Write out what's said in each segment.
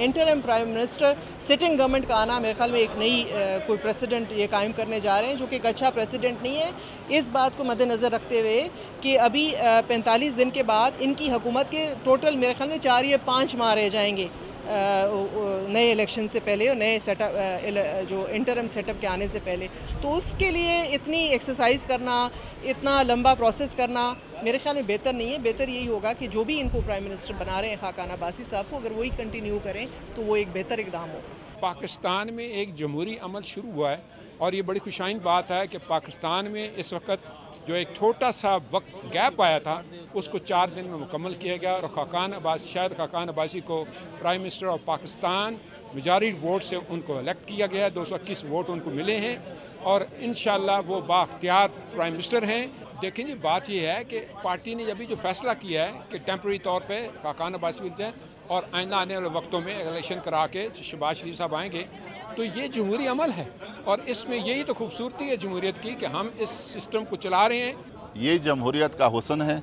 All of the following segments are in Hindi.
Interim prime minister sitting government का आना मेरे ख्याल में एक नई कोई प्रेसिडेंट ये कायम करने जा रहे हैं, जो कि एक अच्छा प्रेसिडेंट नहीं है। इस बात को मद्देनज़र रखते हुए कि अभी 45 दिन के बाद इनकी हुकूमत के टोटल मेरे ख्याल में 4 या 5 माह रह जाएंगे नए इलेक्शन से पहले और नए सेटअप जो इंटरिम सेटअप के आने से पहले। तो उसके लिए इतनी एक्सरसाइज करना, इतना लंबा प्रोसेस करना मेरे ख्याल में बेहतर नहीं है। बेहतर यही होगा कि जो भी इनको प्राइम मिनिस्टर बना रहे हैं खाकान अब्बासी साहब को, अगर वही कंटिन्यू करें तो वो एक बेहतर इक़दाम होगा। पाकिस्तान में एक जमहूरी अमल शुरू हुआ है और ये बड़ी खुशाइन बात है कि पाकिस्तान में इस वक्त जो एक छोटा सा वक्त गैप आया था उसको 4 दिन में मुकम्मल किया गया और शायद खाकान अब्बासी को prime minister of Pakistan majority vote से उनको इलेक्ट किया गया। 221 वोट उनको मिले हैं और इंशाल्लाह वो बाख्तियार प्राइम मिनिस्टर हैं। देखें जी, बात ये है कि पार्टी ने अभी जो फैसला किया है कि टेम्प्रेरी तौर पे खाकान अब्बासी मिल जाए और आइंदा आने वाले वक्तों में इलेक्शन करा के शहबाज शरीफ साहब आएंगे, तो ये जमहूरी अमल है और इसमें यही तो खूबसूरती है जमहूरियत की कि हम इस सिस्टम को चला रहे हैं। ये जमहूरियत का हुस्न है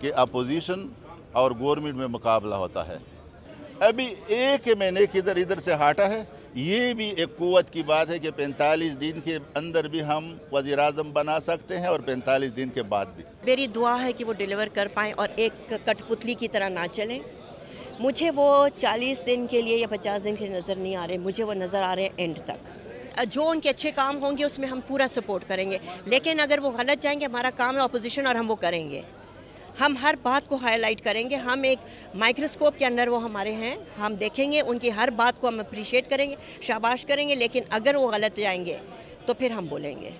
कि अपोजिशन और गवर्नमेंट में मुकाबला होता है। अभी एक महीने की इधर से हटा है, ये भी एक कुव्वत की बात है कि 45 दिन के अंदर भी हम वज़ीर आज़म बना सकते हैं और 45 दिन के बाद भी। मेरी दुआ है कि वो डिलीवर कर पाएँ और एक कठपुतली की तरह ना चलें। मुझे वो 40 दिन के लिए या 50 दिन के लिए नज़र नहीं आ रहे, मुझे वो नज़र आ रहे हैं एंड तक। जो उनके अच्छे काम होंगे उसमें हम पूरा सपोर्ट करेंगे, लेकिन अगर वो गलत जाएंगे, हमारा काम है अपोजिशन और हम वो करेंगे। हम हर बात को हाईलाइट करेंगे, हम एक माइक्रोस्कोप के अंदर वो हमारे हैं, हम देखेंगे उनकी हर बात को हम अप्रिशिएट करेंगे, शाबाश करेंगे, लेकिन अगर वो गलत जाएंगे तो फिर हम बोलेंगे।